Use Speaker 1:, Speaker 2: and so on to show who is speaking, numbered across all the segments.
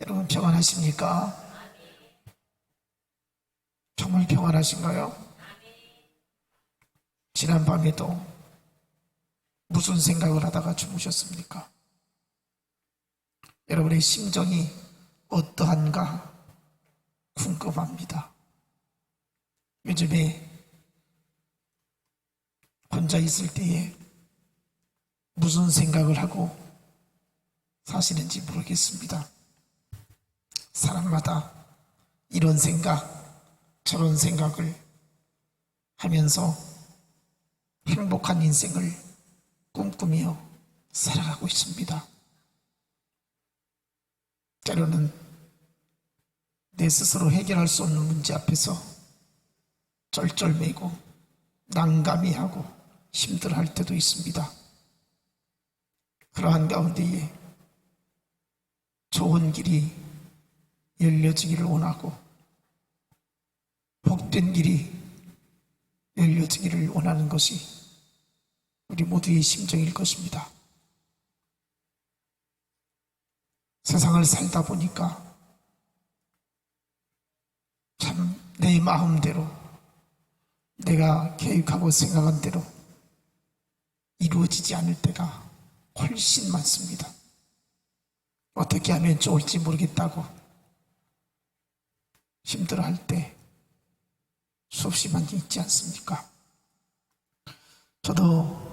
Speaker 1: 여러분 평안하십니까? 정말 평안하신가요? 지난밤에도 무슨 생각을 하다가 주무셨습니까? 여러분의 심정이 어떠한가 궁금합니다. 요즘에 혼자 있을 때에 무슨 생각을 하고 사시는지 모르겠습니다. 사람마다 이런 생각, 저런 생각을 하면서 행복한 인생을 꿈꾸며 살아가고 있습니다. 때로는 내 스스로 해결할 수 없는 문제 앞에서 쩔쩔매고 난감해하고 힘들어할 때도 있습니다. 그러한 가운데에 좋은 길이 열려지기를 원하고 복된 길이 열려지기를 원하는 것이 우리 모두의 심정일 것입니다. 세상을 살다 보니까 참 내 마음대로 내가 계획하고 생각한 대로 이루어지지 않을 때가 훨씬 많습니다. 어떻게 하면 좋을지 모르겠다고 힘들어할 때 수없이 많이 있지 않습니까? 저도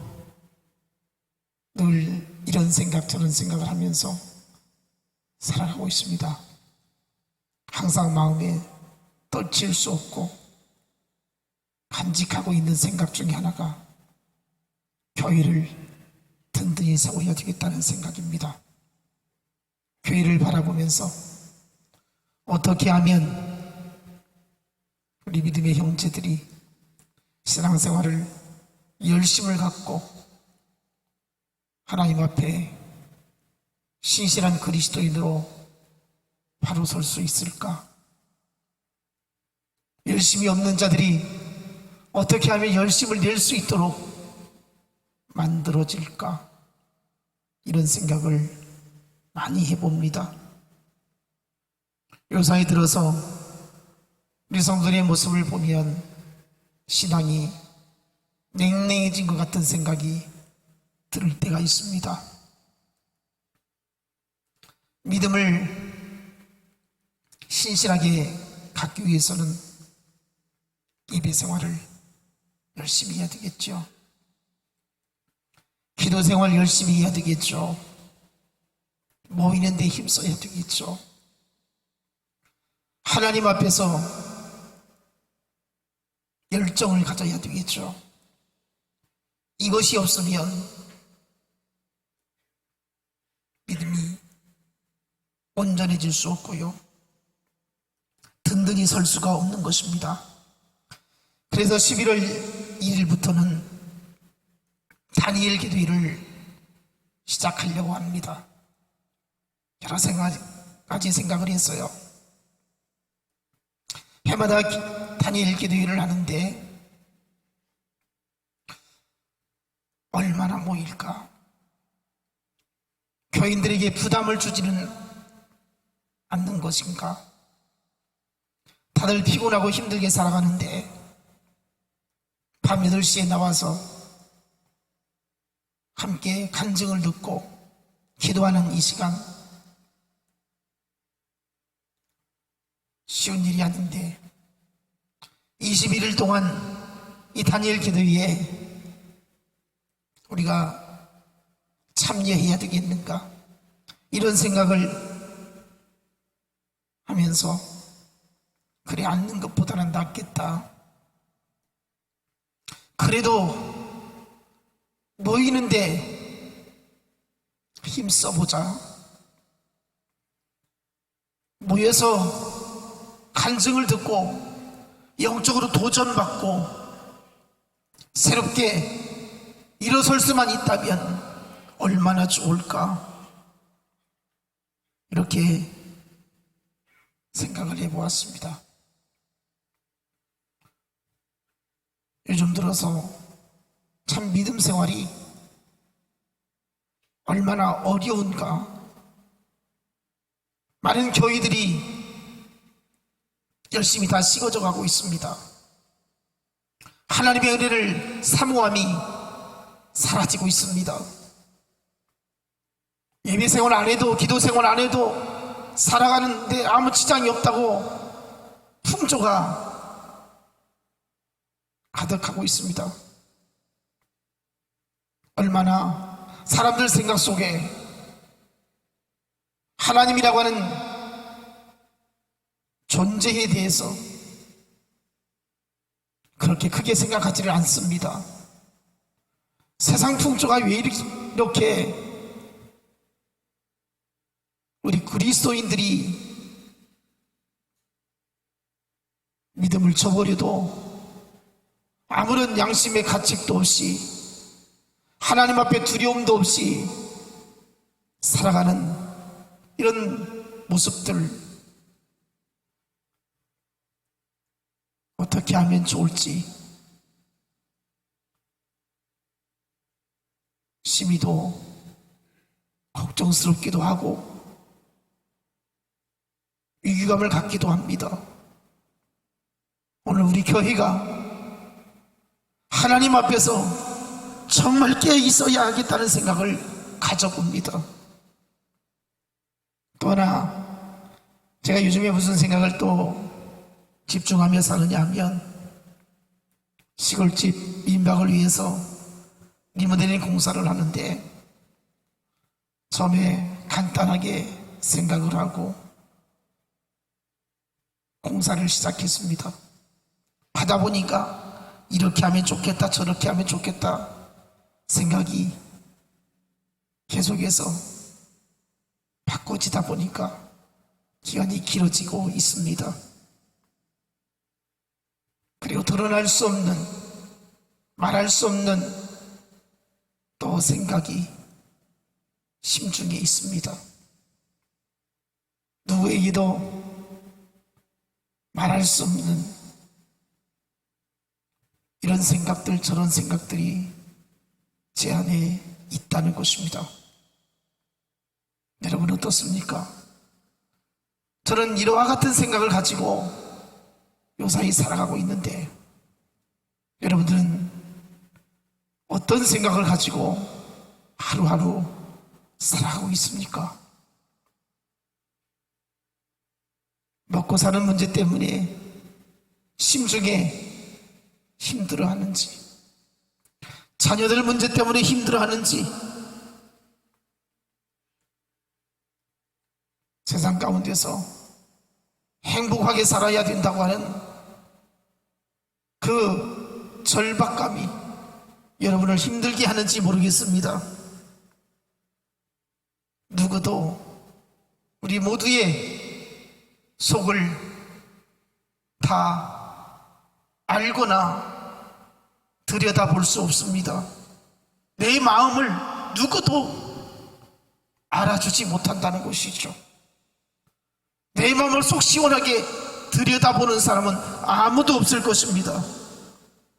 Speaker 1: 늘 이런 생각 저런 생각을 하면서 살아가고 있습니다. 항상 마음에 떨칠 수 없고 간직하고 있는 생각 중에 하나가 교회를 든든히 세워야 되겠다는 생각입니다. 교회를 바라보면서 어떻게 하면 우리 믿음의 형제들이 신앙생활을 열심을 갖고 하나님 앞에 신실한 그리스도인으로 바로 설 수 있을까? 열심이 없는 자들이 어떻게 하면 열심을 낼 수 있도록 만들어질까? 이런 생각을 많이 해봅니다. 요사이 들어서 우리 성도의 모습을 보면 신앙이 냉랭해진 것 같은 생각이 들 때가 있습니다. 믿음을 신실하게 갖기 위해서는 예배 생활을 열심히 해야 되겠죠. 기도 생활 열심히 해야 되겠죠. 모이는 데 힘써야 되겠죠. 하나님 앞에서 열정을 가져야 되겠죠. 이것이 없으면 믿음이 온전해질 수 없고요. 든든히 설 수가 없는 것입니다. 그래서 11월 1일부터는 다니엘 기도회를 시작하려고 합니다. 여러 가지 생각을 했어요. 해마다 다니엘 기도회를 하는데 얼마나 모일까? 교인들에게 부담을 주지는 않는 것인가? 다들 피곤하고 힘들게 살아가는데 밤 8시에 나와서 함께 간증을 듣고 기도하는 이 시간 쉬운 일이 아닌데 21일 동안 이 다니엘 기도회에 우리가 참여해야 되겠는가? 이런 생각을 하면서 그래 앉는 것보다는 낫겠다. 그래도 모이는데 힘써보자. 모여서 간증을 듣고 영적으로 도전받고 새롭게 일어설 수만 있다면 얼마나 좋을까? 이렇게 생각을 해보았습니다. 요즘 들어서 참 믿음 생활이 얼마나 어려운가 많은 교회들이 열심히 다 식어져 가고 있습니다. 하나님의 은혜를 사모함이 사라지고 있습니다. 예배 생활 안 해도, 기도 생활 안 해도 살아가는데 아무 지장이 없다고 풍조가 가득하고 있습니다. 얼마나 사람들 생각 속에 하나님이라고 하는 존재에 대해서 그렇게 크게 생각하지를 않습니다. 세상 풍조가 왜 이렇게 우리 그리스도인들이 믿음을 저버려도 아무런 양심의 가책도 없이 하나님 앞에 두려움도 없이 살아가는 이런 모습들, 어떻게 하면 좋을지 심히도 걱정스럽기도 하고 위기감을 갖기도 합니다. 오늘 우리 교회가 하나님 앞에서 정말 깨어 있어야 하겠다는 생각을 가져봅니다. 또 하나, 제가 요즘에 무슨 생각을 또 집중하며 사느냐 하면, 시골집 민박을 위해서 리모델링 공사를 하는데 처음에 간단하게 생각을 하고 공사를 시작했습니다. 하다 보니까 이렇게 하면 좋겠다, 저렇게 하면 좋겠다 생각이 계속해서 바꿔지다 보니까 기간이 길어지고 있습니다. 그리고 드러날 수 없는, 말할 수 없는 또 생각이 심중에 있습니다. 누구에게도 말할 수 없는 이런 생각들, 저런 생각들이 제 안에 있다는 것입니다. 여러분 어떻습니까? 저는 이와 같은 생각을 가지고 요사이 살아가고 있는데, 여러분들은 어떤 생각을 가지고 하루하루 살아가고 있습니까? 먹고 사는 문제 때문에 심중에 힘들어하는지, 자녀들 문제 때문에 힘들어하는지, 세상 가운데서 행복하게 살아야 된다고 하는 그 절박감이 여러분을 힘들게 하는지 모르겠습니다. 누구도 우리 모두의 속을 다 알거나 들여다볼 수 없습니다. 내 마음을 누구도 알아주지 못한다는 것이죠. 내 마음을 속 시원하게 들여다보는 사람은 아무도 없을 것입니다.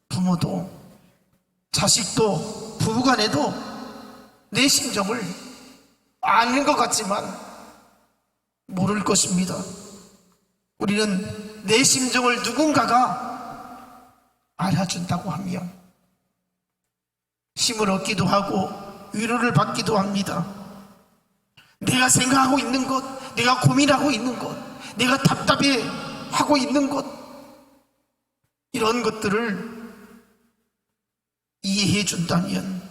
Speaker 1: 부모도, 자식도, 부부간에도 내 심정을 아는 것 같지만 모를 것입니다. 우리는 내 심정을 누군가가 알아준다고 하면 힘을 얻기도 하고 위로를 받기도 합니다. 내가 생각하고 있는 것, 내가 고민하고 있는 것, 내가 답답해 하고 있는 것, 이런 것들을 이해해 준다면,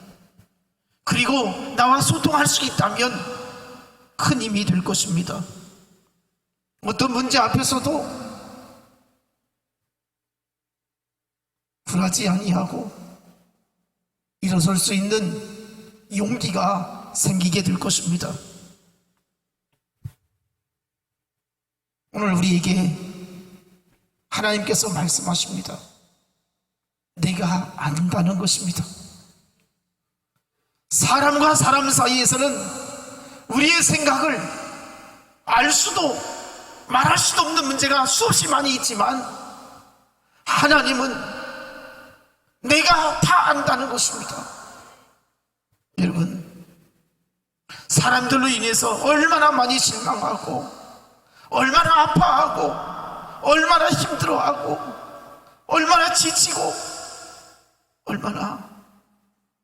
Speaker 1: 그리고 나와 소통할 수 있다면 큰 힘이 될 것입니다. 어떤 문제 앞에서도 굴하지 아니하고 일어설 수 있는 용기가 생기게 될 것입니다. 오늘 우리에게 하나님께서 말씀하십니다. 내가 안다는 것입니다. 사람과 사람 사이에서는 우리의 생각을 알 수도 말할 수도 없는 문제가 수없이 많이 있지만, 하나님은 내가 다 안다는 것입니다. 여러분, 사람들로 인해서 얼마나 많이 실망하고 얼마나 아파하고 얼마나 힘들어하고 얼마나 지치고 얼마나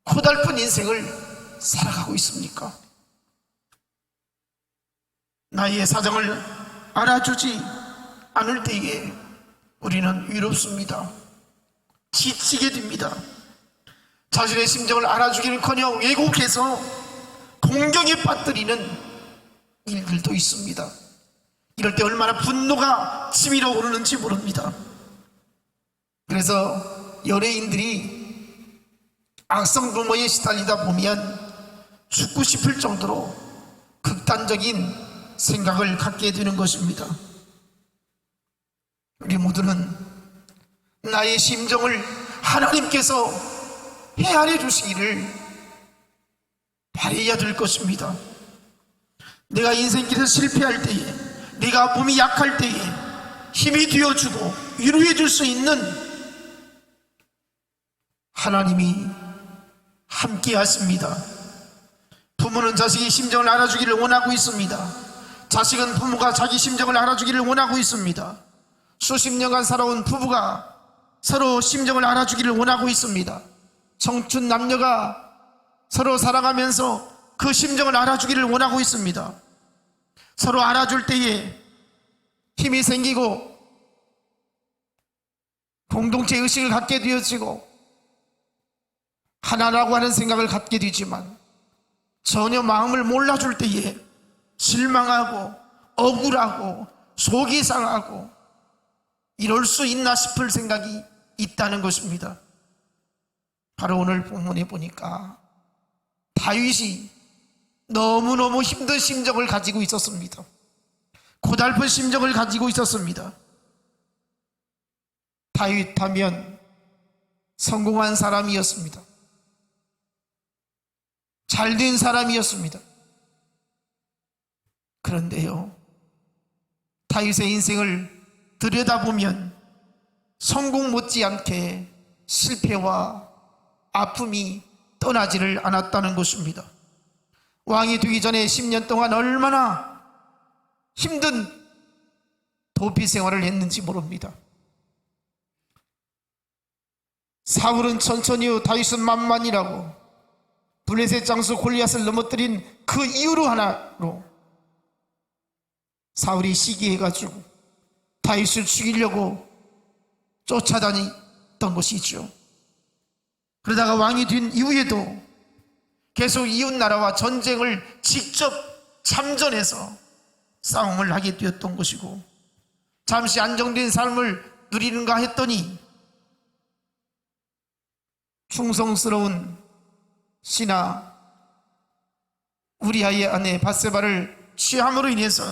Speaker 1: 고달픈 인생을 살아가고 있습니까? 나의 사정을 알아주지 않을 때에 우리는 위롭습니다. 지치게 됩니다. 자신의 심정을 알아주기는커녕 왜곡해서 공경에 빠뜨리는 일들도 있습니다. 이럴 때 얼마나 분노가 치밀어 오르는지 모릅니다. 그래서 연예인들이 악성 루머에 시달리다 보면 죽고 싶을 정도로 극단적인 생각을 갖게 되는 것입니다. 우리 모두는 나의 심정을 하나님께서 헤아려 주시기를 바라야 될 것입니다. 내가 인생길에서 실패할 때에, 내가 몸이 약할 때에 힘이 되어주고 위로해 줄 수 있는 하나님이 함께 하십니다. 부모는 자식의 심정을 알아주기를 원하고 있습니다. 자식은 부모가 자기 심정을 알아주기를 원하고 있습니다. 수십 년간 살아온 부부가 서로 심정을 알아주기를 원하고 있습니다. 청춘 남녀가 서로 살아가면서 그 심정을 알아주기를 원하고 있습니다. 서로 알아줄 때에 힘이 생기고 공동체 의식을 갖게 되어지고 하나라고 하는 생각을 갖게 되지만 전혀 마음을 몰라줄 때에 실망하고 억울하고 속이 상하고 이럴 수 있나 싶을 생각이 있다는 것입니다. 바로 오늘 본문에 보니까 다윗이 너무너무 힘든 심정을 가지고 있었습니다. 고달픈 심정을 가지고 있었습니다. 다윗 하면 성공한 사람이었습니다. 잘된 사람이었습니다. 그런데요, 다윗의 인생을 들여다보면 성공 못지않게 실패와 아픔이 떠나지를 않았다는 것입니다. 왕이 되기 전에 10년 동안 얼마나 힘든 도피 생활을 했는지 모릅니다. 사울은 천천히요, 다윗은 만만이라고 블레셋 장수 골리앗을 넘어뜨린 그 이유로 하나로 사울이 시기해가지고 다윗을 죽이려고 쫓아다녔던 것이죠. 그러다가 왕이 된 이후에도 계속 이웃나라와 전쟁을 직접 참전해서 싸움을 하게 되었던 것이고, 잠시 안정된 삶을 누리는가 했더니 충성스러운 신하 우리아의 아내 밧세바를 취함으로 인해서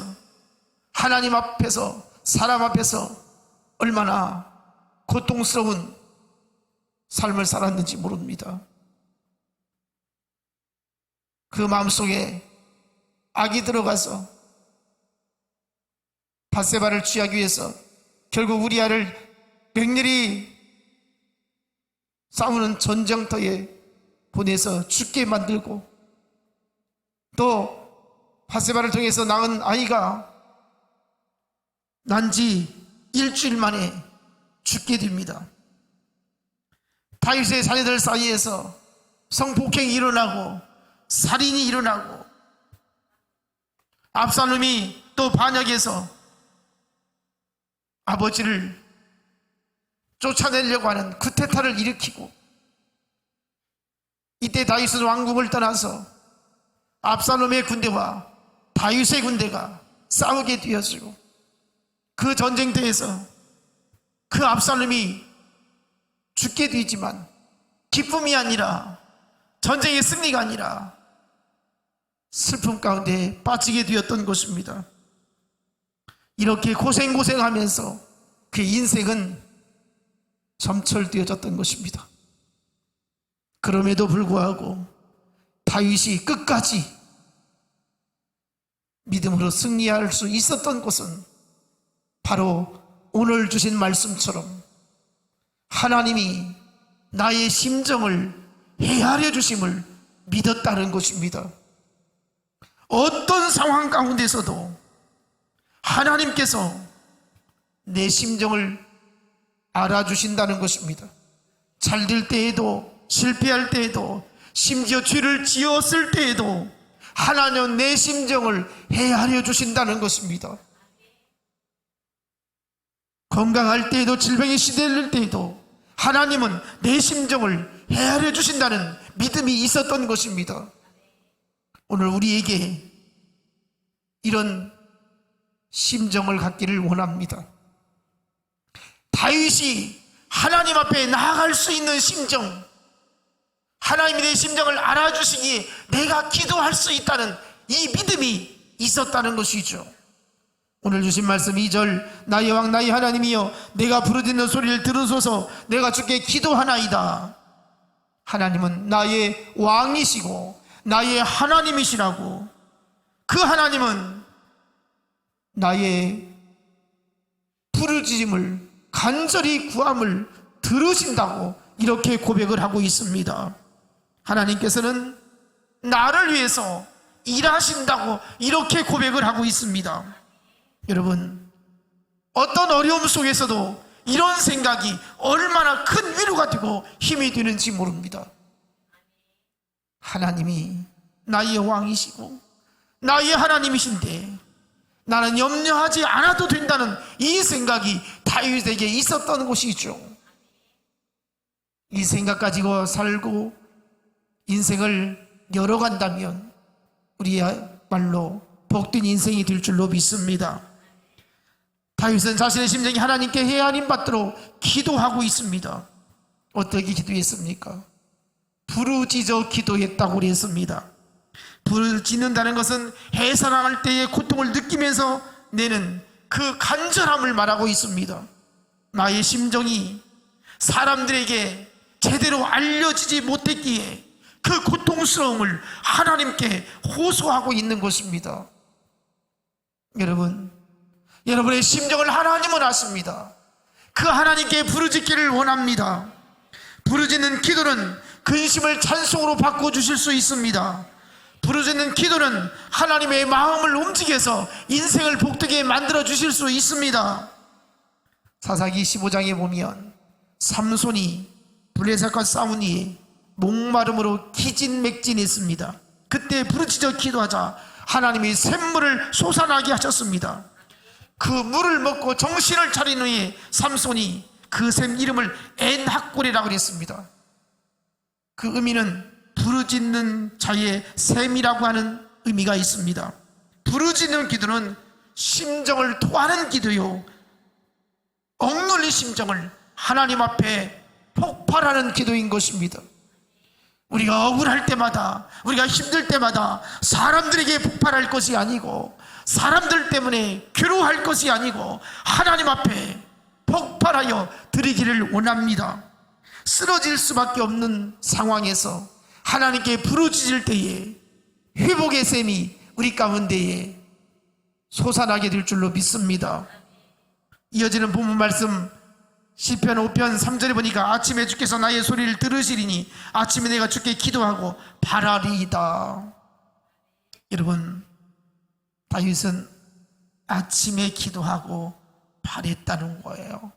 Speaker 1: 하나님 앞에서, 사람 앞에서 얼마나 고통스러운 삶을 살았는지 모릅니다. 그 마음속에 악이 들어가서 밧세바를 취하기 위해서 결국 우리아를 맹렬히 싸우는 전쟁터에 보내서 죽게 만들고, 또 밧세바를 통해서 낳은 아이가 난 지 일주일 만에 죽게 됩니다. 다윗의 자녀들 사이에서 성폭행이 일어나고 살인이 일어나고, 압살롬이 또 반역해서 아버지를 쫓아내려고 하는 쿠데타를 일으키고, 이때 다윗은 왕궁을 떠나서 압살롬의 군대와 다윗의 군대가 싸우게 되어지고, 그 전쟁터에서 그 압살롬이 죽게 되지만 기쁨이 아니라, 전쟁의 승리가 아니라 슬픔 가운데 빠지게 되었던 것입니다. 이렇게 고생하면서 그의 인생은 점철되어졌던 것입니다. 그럼에도 불구하고 다윗이 끝까지 믿음으로 승리할 수 있었던 것은 바로 오늘 주신 말씀처럼 하나님이 나의 심정을 헤아려 주심을 믿었다는 것입니다. 어떤 상황 가운데서도 하나님께서 내 심정을 알아주신다는 것입니다. 잘 될 때에도, 실패할 때에도, 심지어 죄를 지었을 때에도 하나님은 내 심정을 헤아려 주신다는 것입니다. 건강할 때에도, 질병에 시달릴 때에도 하나님은 내 심정을 헤아려 주신다는 믿음이 있었던 것입니다. 오늘 우리에게 이런 심정을 갖기를 원합니다. 다윗이 하나님 앞에 나아갈 수 있는 심정, 하나님이 내 심정을 알아주시기에 내가 기도할 수 있다는 이 믿음이 있었다는 것이죠. 오늘 주신 말씀 2절, 나의 왕 나의 하나님이여 내가 부르짖는 소리를 들으소서. 내가 주께 기도하나이다. 하나님은 나의 왕이시고 나의 하나님이시라고, 그 하나님은 나의 부르짖음을, 간절히 구함을 들으신다고 이렇게 고백을 하고 있습니다. 하나님께서는 나를 위해서 일하신다고 이렇게 고백을 하고 있습니다. 여러분, 어떤 어려움 속에서도 이런 생각이 얼마나 큰 위로가 되고 힘이 되는지 모릅니다. 하나님이 나의 왕이시고 나의 하나님이신데 나는 염려하지 않아도 된다는 이 생각이 다윗에게 있었던 것이죠. 이 생각 가지고 살고 인생을 열어간다면 우리야말로 복된 인생이 될 줄로 믿습니다. 다윗은 자신의 심정이 하나님께 헤아림 받도록 기도하고 있습니다. 어떻게 기도했습니까? 부르짖어 기도했다고 그랬습니다. 부르짖는다는 것은 해산할 때의 고통을 느끼면서 내는 그 간절함을 말하고 있습니다. 나의 심정이 사람들에게 제대로 알려지지 못했기에 그 고통스러움을 하나님께 호소하고 있는 것입니다. 여러분, 여러분의 심정을 하나님은 아십니다. 그 하나님께 부르짖기를 원합니다. 부르짖는 기도는 근심을 찬송으로 바꿔주실 수 있습니다. 부르짖는 기도는 하나님의 마음을 움직여서 인생을 복되게 만들어 주실 수 있습니다. 사사기 15장에 보면 삼손이 블레셋과 싸우니 목마름으로 기진맥진했습니다. 그때 부르짖어 기도하자 하나님이 샘물을 솟아나게 하셨습니다. 그 물을 먹고 정신을 차린 후에 삼손이 그 샘 이름을 엔학골이라고 했습니다. 그 의미는 부르짖는 자의 샘이라고 하는 의미가 있습니다. 부르짖는 기도는 심정을 토하는 기도요, 억눌린 심정을 하나님 앞에 폭발하는 기도인 것입니다. 우리가 억울할 때마다, 우리가 힘들 때마다 사람들에게 폭발할 것이 아니고, 사람들 때문에 괴로워할 것이 아니고 하나님 앞에 폭발하여 드리기를 원합니다. 쓰러질 수밖에 없는 상황에서 하나님께 부르짖을 때에 회복의 샘이 우리 가운데에 솟아나게 될 줄로 믿습니다. 이어지는 본문 말씀 시편 5편 3절에 보니까 아침에 주께서 나의 소리를 들으시리니 아침에 내가 주께 기도하고 바라리이다. 여러분, 다윗은 아침에 기도하고 바랬다는 거예요.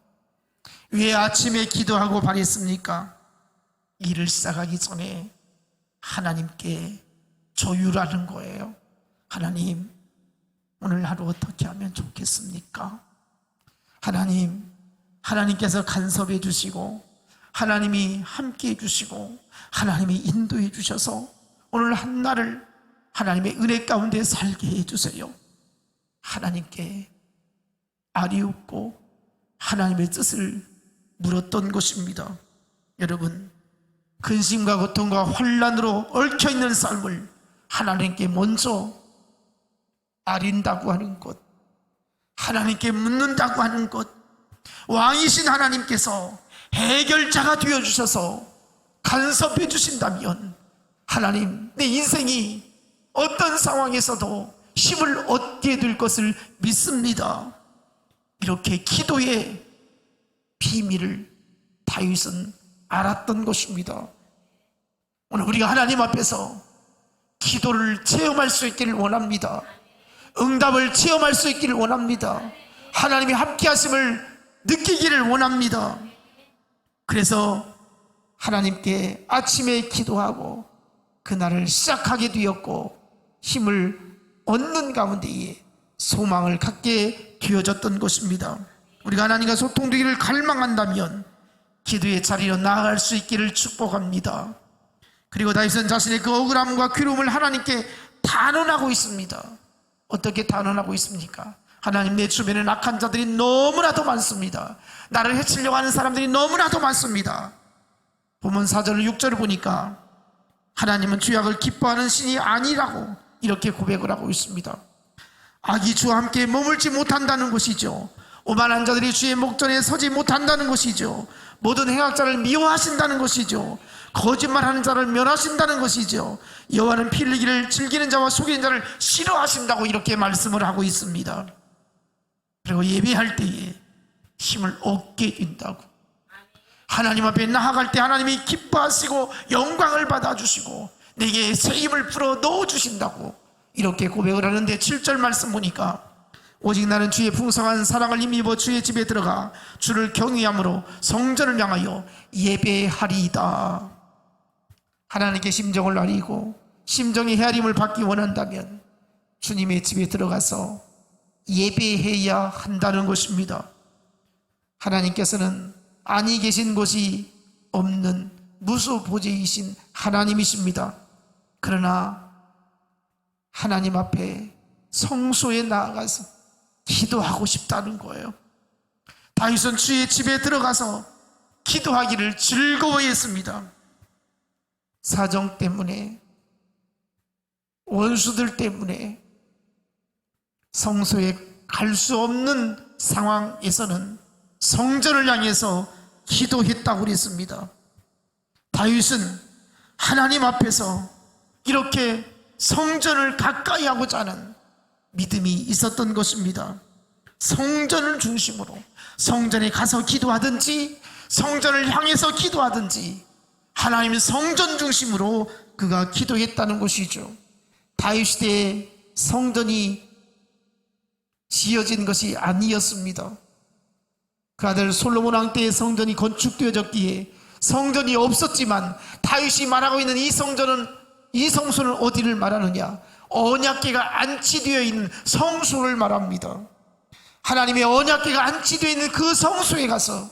Speaker 1: 왜 아침에 기도하고 바랬습니까? 일을 시작하기 전에 하나님께 조율하는 거예요. 하나님, 오늘 하루 어떻게 하면 좋겠습니까? 하나님께서 간섭해 주시고 하나님이 함께 해 주시고 하나님이 인도해 주셔서 오늘 한날을 하나님의 은혜 가운데 살게 해 주세요. 하나님께 아리웃고 하나님의 뜻을 물었던 것입니다. 여러분, 근심과 고통과 혼란으로 얽혀있는 삶을 하나님께 먼저 아린다고 하는 것, 하나님께 묻는다고 하는 것, 왕이신 하나님께서 해결자가 되어주셔서 간섭해 주신다면 하나님, 내 인생이 어떤 상황에서도 힘을 얻게 될 것을 믿습니다. 이렇게 기도의 비밀을 다윗은 알았던 것입니다. 오늘 우리가 하나님 앞에서 기도를 체험할 수 있기를 원합니다. 응답을 체험할 수 있기를 원합니다. 하나님의 함께 하심을 느끼기를 원합니다. 그래서 하나님께 아침에 기도하고 그날을 시작하게 되었고 힘을 얻는 가운데에 소망을 갖게 되어졌던 것입니다. 우리가 하나님과 소통되기를 갈망한다면 기도의 자리로 나아갈 수 있기를 축복합니다. 그리고 다윗은 자신의 그 억울함과 괴로움을 하나님께 단언하고 있습니다. 어떻게 단언하고 있습니까? 하나님, 내 주변에 악한 자들이 너무나도 많습니다. 나를 해치려고 하는 사람들이 너무나도 많습니다. 본문 4절 6절을 보니까 하나님은 죄악을 기뻐하는 신이 아니라고 이렇게 고백을 하고 있습니다. 악이 주와 함께 머물지 못한다는 것이죠. 오만한 자들이 주의 목전에 서지 못한다는 것이죠. 모든 행악자를 미워하신다는 것이죠. 거짓말하는 자를 멸하신다는 것이죠. 여호와는 피 흘리기를 즐기는 자와 속이는 자를 싫어하신다고 이렇게 말씀을 하고 있습니다. 그리고 예배할 때에 힘을 얻게 된다고, 하나님 앞에 나아갈 때 하나님이 기뻐하시고 영광을 받아주시고 내게 새 힘을 풀어 넣어주신다고 이렇게 고백을 하는데, 7절 말씀 보니까 오직 나는 주의 풍성한 사랑을 힘입어 주의 집에 들어가 주를 경외함으로 성전을 향하여 예배하리이다. 하나님께 심정을 아리고 심정의 헤아림을 받기 원한다면 주님의 집에 들어가서 예배해야 한다는 것입니다. 하나님께서는 아니 계신 곳이 없는 무소부재이신 하나님이십니다. 그러나 하나님 앞에 성소에 나아가서 기도하고 싶다는 거예요. 다윗은 주의 집에 들어가서 기도하기를 즐거워했습니다. 사정 때문에, 원수들 때문에 성소에 갈 수 없는 상황에서는 성전을 향해서 기도했다고 그랬습니다. 다윗은 하나님 앞에서 이렇게 성전을 가까이 하고자 하는 믿음이 있었던 것입니다. 성전을 중심으로 성전에 가서 기도하든지 성전을 향해서 기도하든지 하나님의 성전 중심으로 그가 기도했다는 것이죠. 다윗 시대에 성전이 지어진 것이 아니었습니다. 그 아들 솔로몬 왕 때의 성전이 건축되어졌기에 성전이 없었지만 다윗이 말하고 있는 이 성소는 어디를 말하느냐? 언약궤가 안치되어 있는 성소를 말합니다. 하나님의 언약궤가 안치되어 있는 그 성소에 가서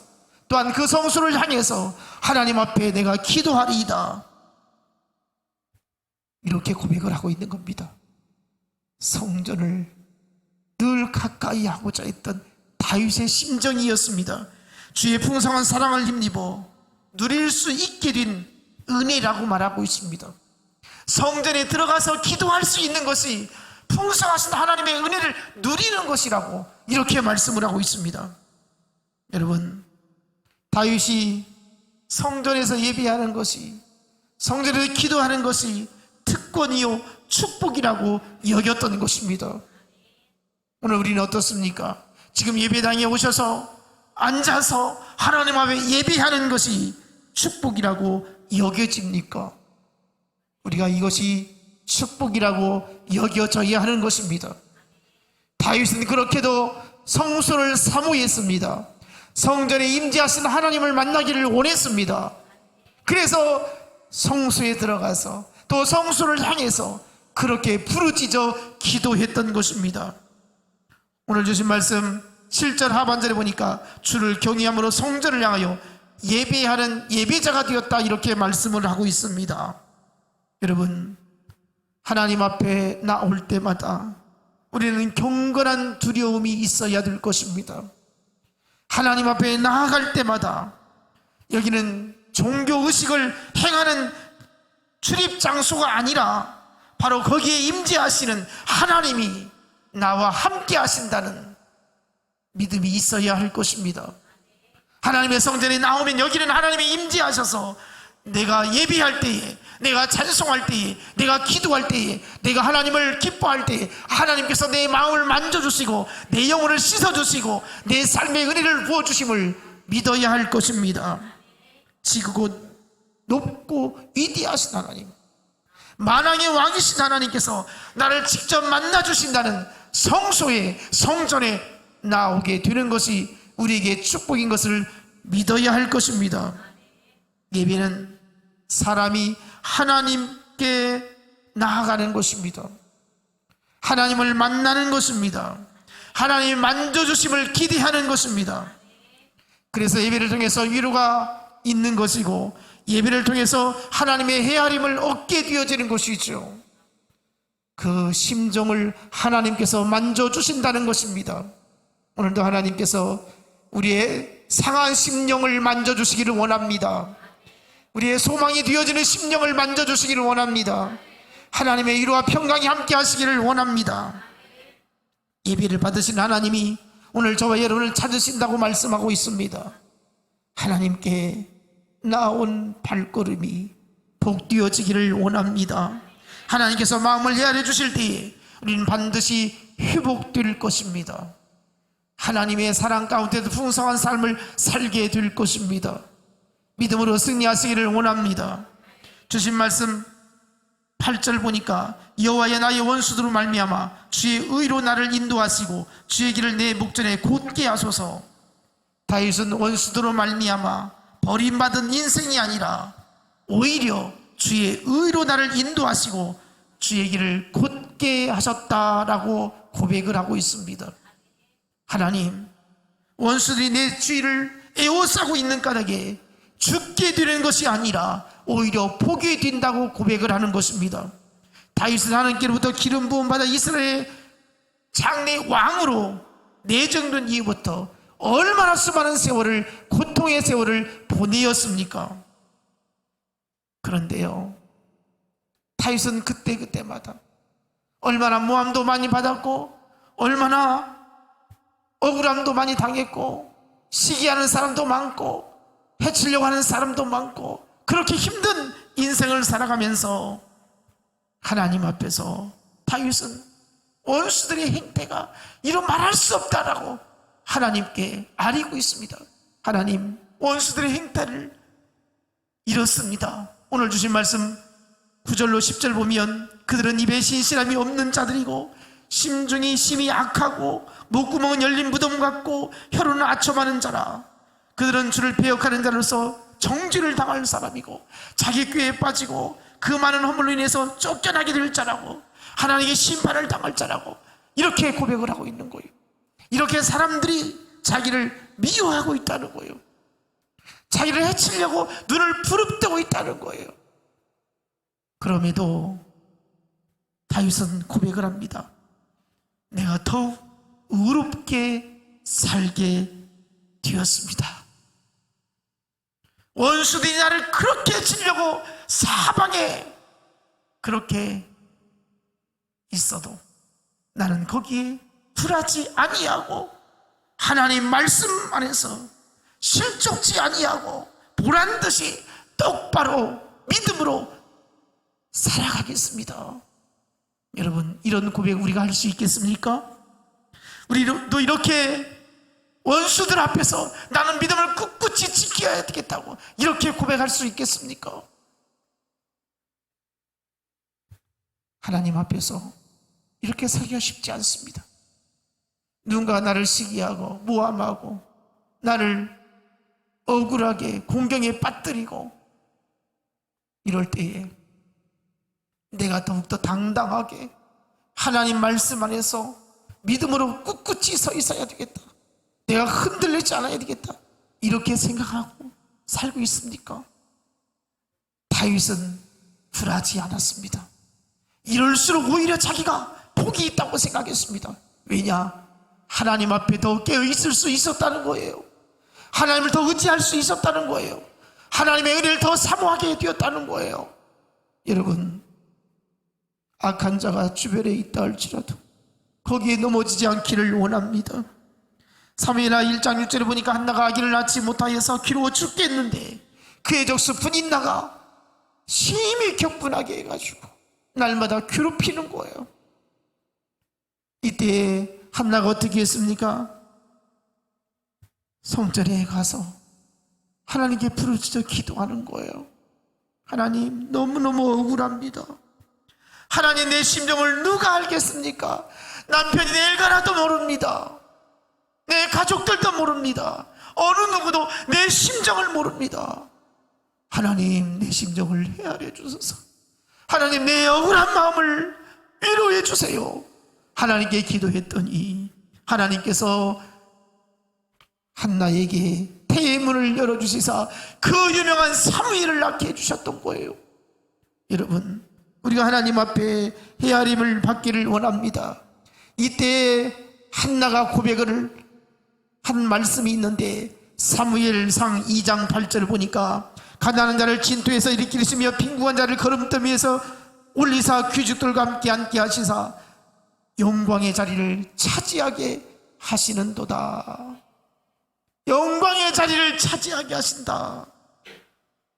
Speaker 1: 또한 그 성소를 향해서 하나님 앞에 내가 기도하리이다, 이렇게 고백을 하고 있는 겁니다. 성전을 늘 가까이 하고자 했던 다윗의 심정이었습니다. 주의 풍성한 사랑을 힘입어 누릴 수 있게 된 은혜라고 말하고 있습니다. 성전에 들어가서 기도할 수 있는 것이 풍성하신 하나님의 은혜를 누리는 것이라고 이렇게 말씀을 하고 있습니다. 여러분, 다윗이 성전에서 예배하는 것이, 성전에서 기도하는 것이 특권이요 축복이라고 여겼던 것입니다. 오늘 우리는 어떻습니까? 지금 예배당에 오셔서 앉아서 하나님 앞에 예배하는 것이 축복이라고 여겨집니까? 우리가 이것이 축복이라고 여겨져야 하는 것입니다. 다윗은 그렇게도 성소를 사모했습니다. 성전에 임재하신 하나님을 만나기를 원했습니다. 그래서 성소에 들어가서 또 성소를 향해서 그렇게 부르짖어 기도했던 것입니다. 오늘 주신 말씀 7절 하반절에 보니까 주를 경외함으로 성전을 향하여 예배하는 예배자가 되었다, 이렇게 말씀을 하고 있습니다. 여러분, 하나님 앞에 나올 때마다 우리는 경건한 두려움이 있어야 될 것입니다. 하나님 앞에 나아갈 때마다 여기는 종교의식을 행하는 출입 장소가 아니라 바로 거기에 임재하시는 하나님이 나와 함께 하신다는 믿음이 있어야 할 것입니다. 하나님의 성전에 나오면 여기는 하나님이 임재하셔서 내가 예배할 때에, 내가 찬송할 때에, 내가 기도할 때에, 내가 하나님을 기뻐할 때에 하나님께서 내 마음을 만져주시고 내 영혼을 씻어주시고 내 삶의 은혜를 부어주심을 믿어야 할 것입니다. 지극고 높고 위대하신 하나님, 만왕의 왕이신 하나님께서 나를 직접 만나주신다는 성소에 성전에 나오게 되는 것이 우리에게 축복인 것을 믿어야 할 것입니다. 예배는 사람이 하나님께 나아가는 것입니다. 하나님을 만나는 것입니다. 하나님의 만져주심을 기대하는 것입니다. 그래서 예배를 통해서 위로가 있는 것이고, 예배를 통해서 하나님의 헤아림을 얻게 되어지는 것이죠. 그 심정을 하나님께서 만져주신다는 것입니다. 오늘도 하나님께서 우리의 상한 심령을 만져주시기를 원합니다. 우리의 소망이 되어지는 심령을 만져주시기를 원합니다. 하나님의 위로와 평강이 함께 하시기를 원합니다. 예배를 받으신 하나님이 오늘 저와 여러분을 찾으신다고 말씀하고 있습니다. 하나님께 나온 발걸음이 복되어지기를 원합니다. 하나님께서 마음을 헤아려 주실 때에 우리는 반드시 회복될 것입니다. 하나님의 사랑 가운데도 풍성한 삶을 살게 될 것입니다. 믿음으로 승리하시기를 원합니다. 주신 말씀 8절 보니까 여호와여 나의 원수들로 말미암아 주의 의로 나를 인도하시고 주의 길을 내 목전에 곧게 하소서. 다윗은 원수들로 말미암아 버림받은 인생이 아니라 오히려 주의 의로 나를 인도하시고 주의 길을 곧게 하셨다라고 고백을 하고 있습니다. 하나님, 원수들이 내 주의를 에워싸고 있는 까닭에 죽게 되는 것이 아니라 오히려 보게 된다고 고백을 하는 것입니다. 다윗은 하나님께로부터 기름 부음 받아 이스라엘의 장래 왕으로 내정된 이후부터 얼마나 수많은 세월을, 고통의 세월을 보내었습니까? 그런데요, 다윗은 그때마다 얼마나 모함도 많이 받았고, 얼마나 억울함도 많이 당했고, 시기하는 사람도 많고, 해치려고 하는 사람도 많고, 그렇게 힘든 인생을 살아가면서 하나님 앞에서 다윗은 원수들의 행태가 이루 말할 수 없다라고 하나님께 아뢰고 있습니다. 하나님, 원수들의 행태를 이렇습니다. 오늘 주신 말씀 9절로 10절 보면 그들은 입에 신실함이 없는 자들이고 심중이 심히 악하고 목구멍은 열린 무덤 같고 혀로는 아첨하는 자라. 그들은 주를 배역하는 자로서 정죄를 당할 사람이고 자기 꾀에 빠지고 그 많은 허물로 인해서 쫓겨나게 될 자라고 하나님의 심판을 당할 자라고 이렇게 고백을 하고 있는 거예요. 이렇게 사람들이 자기를 미워하고 있다는 거예요. 자기를 해치려고 눈을 부릅뜨고 있다는 거예요. 그럼에도 다윗은 고백을 합니다. 내가 더욱 의롭게 살게 되었습니다. 원수들이 나를 그렇게 치려고 사방에 그렇게 있어도 나는 거기에 굴하지 아니하고 하나님 말씀 안에서 실족지 아니하고 보란듯이 똑바로 믿음으로 살아가겠습니다. 여러분, 이런 고백 우리가 할 수 있겠습니까? 우리도 이렇게 원수들 앞에서 나는 믿음을 꿋꿋이 지켜야 되겠다고 이렇게 고백할 수 있겠습니까? 하나님 앞에서 이렇게 살기가 쉽지 않습니다. 누군가 나를 시기하고 모함하고 나를 억울하게 공경에 빠뜨리고 이럴 때에 내가 더욱더 당당하게 하나님 말씀 안에서 믿음으로 꿋꿋이 서 있어야 되겠다, 내가 흔들리지 않아야 되겠다, 이렇게 생각하고 살고 있습니까? 다윗은 굴하지 않았습니다. 이럴수록 오히려 자기가 복이 있다고 생각했습니다. 왜냐? 하나님 앞에 더 깨어 있을 수 있었다는 거예요. 하나님을 더 의지할 수 있었다는 거예요. 하나님의 은혜를 더 사모하게 되었다는 거예요. 여러분, 악한 자가 주변에 있다 할지라도 거기에 넘어지지 않기를 원합니다. 사무엘하 1장 6절에 보니까 한나가 아기를 낳지 못하여서 괴로워 죽겠는데 그의 적수 분인나가 심히 격분하게 해가지고 날마다 괴롭히는 거예요. 이때 한나가 어떻게 했습니까? 성전에 가서 하나님께 부르짖어 기도하는 거예요. 하나님, 너무너무 억울합니다. 하나님, 내 심정을 누가 알겠습니까? 남편이 내일 가나도 모릅니다. 내 가족들도 모릅니다. 어느 누구도 내 심정을 모릅니다. 하나님, 내 심정을 헤아려 주소서. 하나님, 내 억울한 마음을 위로해 주세요. 하나님께 기도했더니 하나님께서 한나에게 대문을 열어주시사 그 유명한 사무엘을 낳게 해주셨던 거예요. 여러분, 우리가 하나님 앞에 헤아림을 받기를 원합니다. 이때 한나가 고백을 한 말씀이 있는데, 사무엘상 2장 8절을 보니까 가난한 자를 진토에서 일으키시며 빈궁한 자를 거름더미에서 올리사 귀족들과 함께 앉게 하시사 영광의 자리를 차지하게 하시는도다. 영광의 자리를 차지하게 하신다.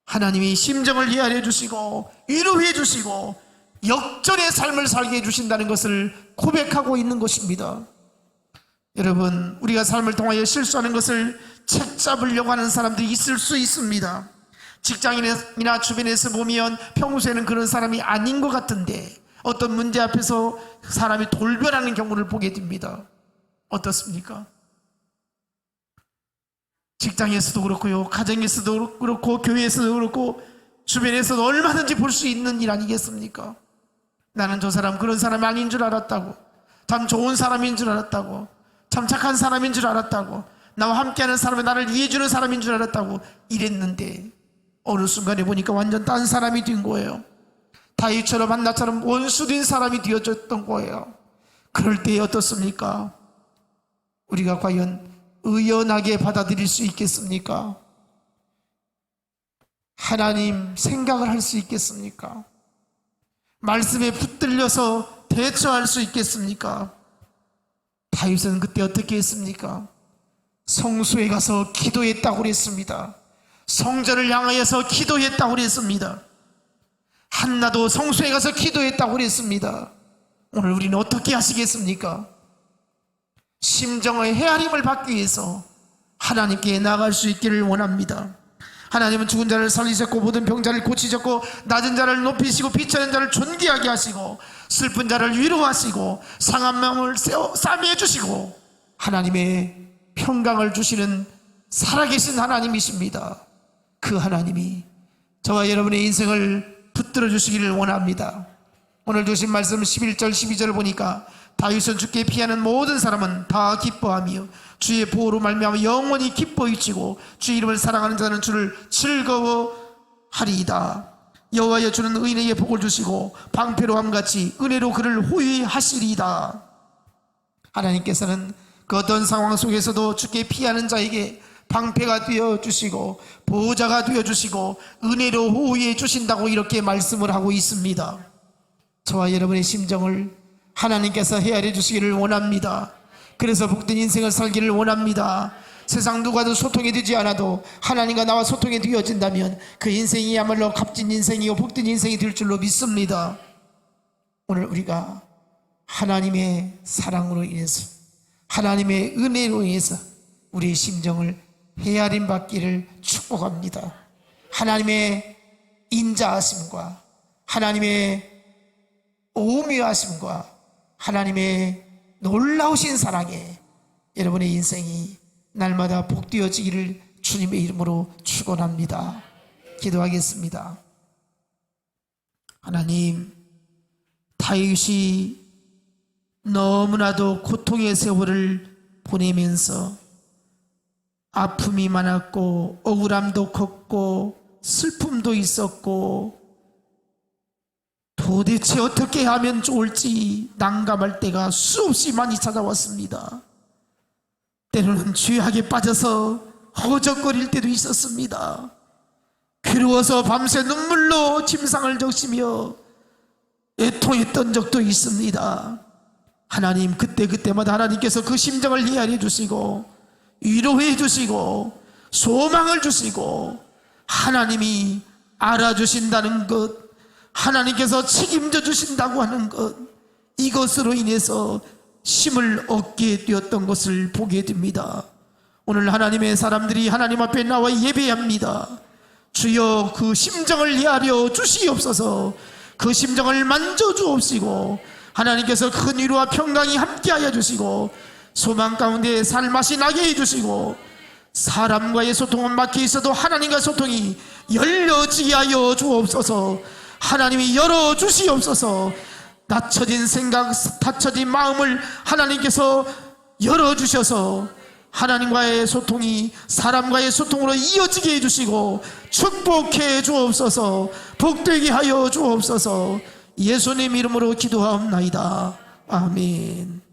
Speaker 1: 하나님이 심정을 헤아려 주시고 위로해 주시고 역전의 삶을 살게 해주신다는 것을 고백하고 있는 것입니다. 여러분, 우리가 삶을 통하여 실수하는 것을 책잡으려고 하는 사람들이 있을 수 있습니다. 직장인이나 주변에서 보면 평소에는 그런 사람이 아닌 것 같은데 어떤 문제 앞에서 사람이 돌변하는 경우를 보게 됩니다. 어떻습니까? 직장에서도 그렇고요, 가정에서도 그렇고, 교회에서도 그렇고, 주변에서도 얼마든지 볼 수 있는 일 아니겠습니까? 나는 저 사람 그런 사람이 아닌 줄 알았다고, 참 좋은 사람인 줄 알았다고, 참 착한 사람인 줄 알았다고, 나와 함께하는 사람이 나를 위해주는 사람인 줄 알았다고 이랬는데 어느 순간에 보니까 완전 딴 사람이 된 거예요. 다윗처럼 한나처럼 원수된 사람이 되어졌던 거예요. 그럴 때 어떻습니까? 우리가 과연 의연하게 받아들일 수 있겠습니까? 하나님 생각을 할 수 있겠습니까? 말씀에 붙들려서 대처할 수 있겠습니까? 다윗은 그때 어떻게 했습니까? 성소에 가서 기도했다고 그랬습니다. 성전을 향하여서 기도했다고 그랬습니다. 한나도 성소에 가서 기도했다고 그랬습니다. 오늘 우리는 어떻게 하시겠습니까? 심정의 헤아림을 받기 위해서 하나님께 나아갈 수 있기를 원합니다. 하나님은 죽은 자를 살리셨고 모든 병자를 고치셨고 낮은 자를 높이시고 비천한 자를 존귀하게 하시고 슬픈 자를 위로하시고 상한 마음을 싸매해 주시고 하나님의 평강을 주시는 살아계신 하나님이십니다. 그 하나님이 저와 여러분의 인생을 붙들어 주시기를 원합니다. 오늘 주신 말씀 11절 12절을 보니까 다윗은 주께 피하는 모든 사람은 다 기뻐하며 주의 보호로 말미암아 영원히 기뻐이치고 주의 이름을 사랑하는 자는 주를 즐거워하리이다. 여호와여, 주는 의인에게 복을 주시고 방패로함 같이 은혜로 그를 호위하시리이다. 하나님께서는 그 어떤 상황 속에서도 주께 피하는 자에게 방패가 되어주시고 보호자가 되어주시고 은혜로 호위해 주신다고 이렇게 말씀을 하고 있습니다. 저와 여러분의 심정을 하나님께서 헤아려 주시기를 원합니다. 그래서 복된 인생을 살기를 원합니다. 세상 누구와도 소통이 되지 않아도 하나님과 나와 소통이 되어진다면 그 인생이야말로 값진 인생이고 복된 인생이 될 줄로 믿습니다. 오늘 우리가 하나님의 사랑으로 인해서, 하나님의 은혜로 인해서 우리의 심정을 헤아림 받기를 축복합니다. 하나님의 인자하심과 하나님의 오묘하심과 하나님의 놀라우신 사랑에 여러분의 인생이 날마다 복되어지기를 주님의 이름으로 축원합니다. 기도하겠습니다. 하나님, 다윗이 너무나도 고통의 세월을 보내면서 아픔이 많았고 억울함도 컸고 슬픔도 있었고 도대체 어떻게 하면 좋을지 난감할 때가 수없이 많이 찾아왔습니다. 때로는 죄악에 빠져서 허적거릴 때도 있었습니다. 괴로워서 밤새 눈물로 침상을 적시며 애통했던 적도 있습니다. 하나님, 그때마다 하나님께서 그 심정을 헤아려 주시고 위로해 주시고 소망을 주시고 하나님이 알아주신다는 것, 하나님께서 책임져 주신다고 하는 것, 이것으로 인해서 힘을 얻게 되었던 것을 보게 됩니다. 오늘 하나님의 사람들이 하나님 앞에 나와 예배합니다. 주여, 그 심정을 헤아려 주시옵소서. 그 심정을 만져주옵시고 하나님께서 큰 위로와 평강이 함께하여 주시고 소망 가운데 살맛이 나게 해주시고 사람과의 소통은 막혀 있어도 하나님과 소통이 열려지게 하여 주옵소서. 하나님이 열어주시옵소서. 닫혀진 생각, 닫혀진 마음을 하나님께서 열어주셔서 하나님과의 소통이 사람과의 소통으로 이어지게 해주시고 축복해 주옵소서. 복되게 하여 주옵소서. 예수님 이름으로 기도하옵나이다. 아멘.